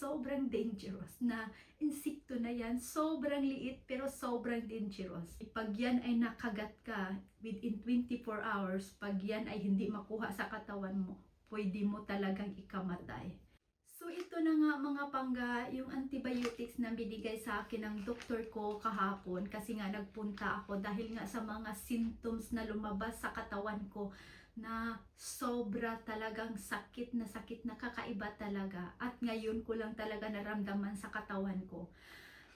sobrang dangerous na insekto na yan. Sobrang liit pero sobrang dangerous. Pag yan ay nakagat ka within 24 hours, pag yan ay hindi makuha sa katawan mo, pwede mo talagang ikamatay. So ito na nga mga pangga, yung antibiotics na binigay sa akin ng doktor ko kahapon kasi nga nagpunta ako dahil nga sa mga symptoms na lumabas sa katawan ko na sobra talagang sakit na kakaiba talaga, at ngayon ko lang talaga naramdaman sa katawan ko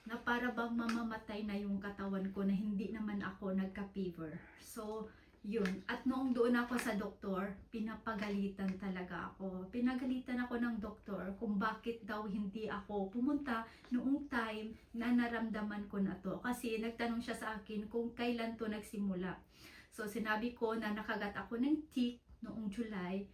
na para bang mamamatay na yung katawan ko na hindi naman ako nagka-fever. So yun, at noong doon ako sa doktor, pinapagalitan talaga ako. Pinagalitan ako ng doktor kung bakit daw hindi ako pumunta noong time na naramdaman ko na to. Kasi nagtanong siya sa akin kung kailan to nagsimula. So sinabi ko na nakagat ako ng tick noong July,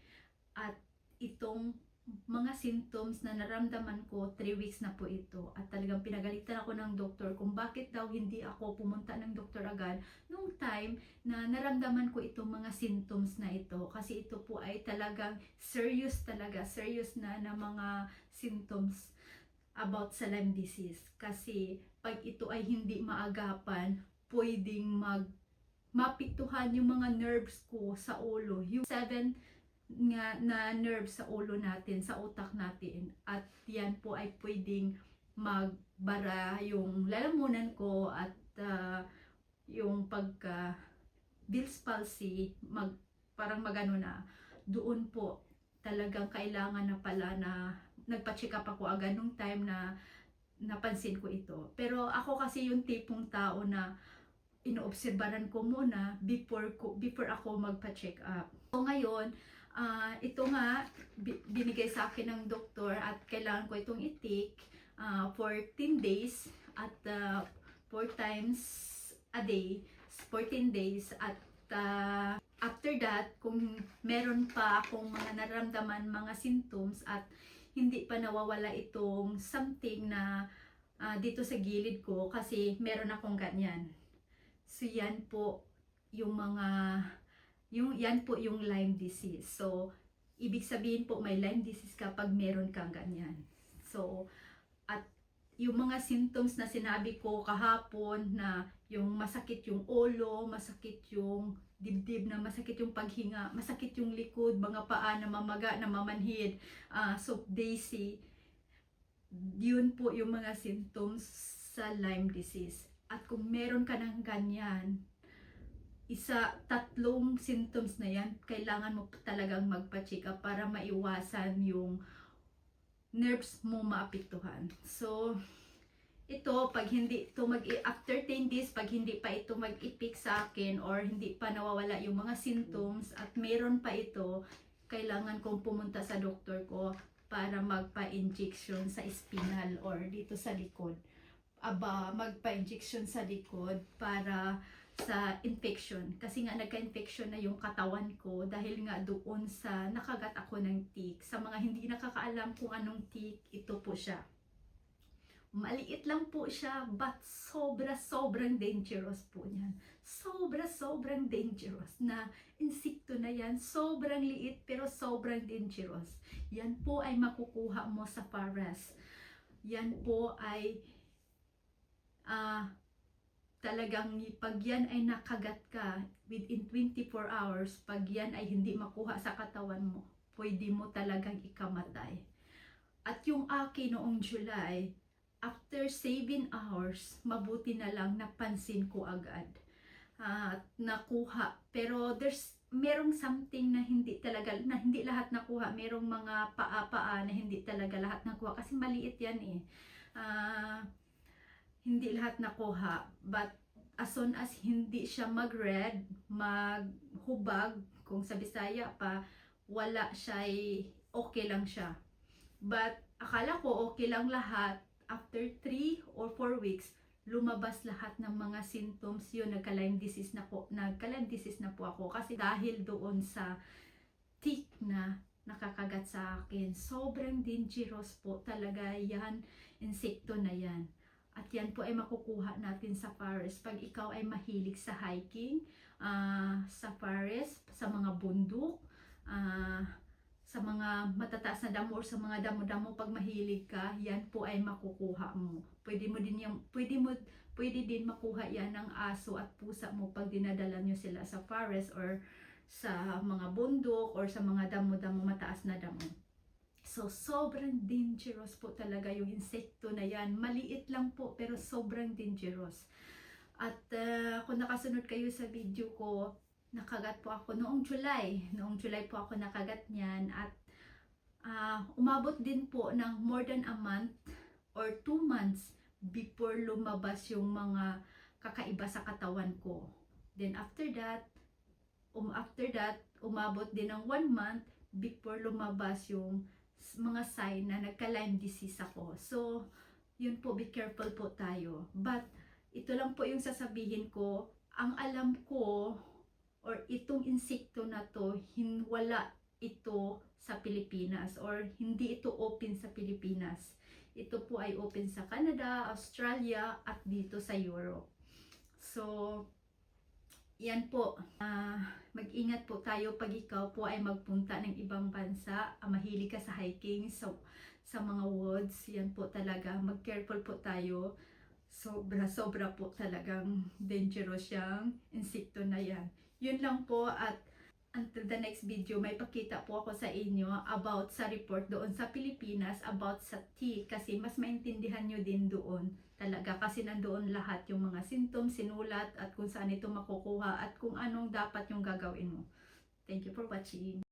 at itong mga symptoms na naramdaman ko 3 weeks na po ito, at talagang pinagalitan ako ng doktor kung bakit daw hindi ako pumunta ng doktor agad nung time na naramdaman ko itong mga symptoms na ito, kasi ito po ay talagang serious na mga symptoms about sa Lyme disease. Kasi pag ito ay hindi maagapan, pwedeng mapiktuhan yung mga nerves ko sa ulo, yung 7 nga na nerves sa ulo natin, sa utak natin, at yan po ay pwedeng magbara yung lalamunan ko, at yung pagka Bill's palsy, parang magano na, doon po talagang kailangan na pala na nagpa-check up ako agad nung time na napansin ko ito. Pero ako kasi yung tipong tao na inoobserbahan ko muna before ako magpa-check up. So ngayon, ito nga binigay sa akin ng doktor, at kailangan ko itong i-take 14 days at 4 times a day, 14 days, at after that, kung meron pa akong mga nararamdaman, mga symptoms, at hindi pa nawawala itong something na dito sa gilid ko, kasi meron akong ganyan. So yan po yung yan po yung Lyme disease. So ibig sabihin po may Lyme disease kapag meron kang ganyan. So at yung mga symptoms na sinabi ko kahapon, na yung masakit yung ulo, masakit yung dibdib, na masakit yung paghinga, masakit yung likod, mga paa na mamaga, na mamanhid, soap daisy, yun po yung mga symptoms sa Lyme disease. At kung meron ka ng ganyan, tatlong symptoms na yan, kailangan mo talagang magpa-check up para maiwasan yung nerves mo maapektuhan. So ito, pag hindi ito after 10 days, pag hindi pa ito mag-ipik sa akin, or hindi pa nawawala yung mga symptoms at meron pa ito, kailangan kong pumunta sa doktor ko para magpa-injection sa spinal or dito sa likod. Magpa-injection sa likod para sa infection, kasi nga nagka-infection na yung katawan ko dahil nga doon sa nakagat ako ng tick. Sa mga hindi nakakaalam kung anong tick, ito po siya. Maliit lang po siya, but sobrang dangerous po niyan. Sobrang dangerous na insekto na yan. Sobrang liit pero sobrang dangerous. Yan po ay makukuha mo sa forest. Yan po ay talagang pag yan ay nakagat ka within 24 hours, pag yan ay hindi makuha sa katawan mo, pwede mo talagang ikamatay. At yung akin noong July, after 7 hours, mabuti na lang napansin ko agad. Nakuha. Pero merong something na hindi lahat nakuha. Merong mga paa na hindi talaga lahat nakuha kasi maliit yan eh. Hindi lahat nakuha, but as soon as hindi siya mag-red, maghubag, kung sa Bisaya pa, wala siya, okay lang siya. But akala ko okay lang lahat. After 3 or 4 weeks, lumabas lahat ng mga symptoms. Yun, nagka-Lyme disease na po ako, kasi dahil doon sa tick na nakakagat sa akin. Sobrang dangerous po talaga yan, insekto na yan. At yan po ay makukuha natin sa forest. Pag ikaw ay mahilig sa hiking, sa forest, sa mga bundok, sa mga matataas na damo or sa mga damo-damo pag mahilig ka, yan po ay makukuha mo. Pwede din makuha yan ng aso at pusa mo pag dinadala nyo sila sa forest or sa mga bundok or sa mga damo-damo, mataas na damo. So, sobrang dangerous po talaga yung insekto na yan. Maliit lang po pero sobrang dangerous. At kung nakasunod kayo sa video ko, nakagat po ako noong July. Noong July po ako nakagat niyan at umabot din po ng more than a month or 2 months before lumabas yung mga kakaiba sa katawan ko. Then after that, umabot din ng 1 month before lumabas yung mga sign na nagka-Lyme disease ako. So, yun po, be careful po tayo. But, ito lang po yung sasabihin ko, ang alam ko, or itong insekto na to, wala ito sa Pilipinas or hindi ito open sa Pilipinas. Ito po ay open sa Canada, Australia at dito sa Europe. So, yan po. Mag-ingat po tayo pag ikaw po ay magpunta ng ibang bansa. Mahilig ka sa hiking, sa mga woods. Yan po talaga. Mag-careful po tayo. Sobra po talagang dangerous yung insekto na yan. Yun lang po at until the next video, may pakita po ako sa inyo about sa report doon sa Pilipinas about sa tea kasi mas maintindihan nyo din doon talaga kasi nandoon lahat yung mga symptoms, sinulat at kung saan ito makukuha at kung anong dapat yung gagawin mo. Thank you for watching.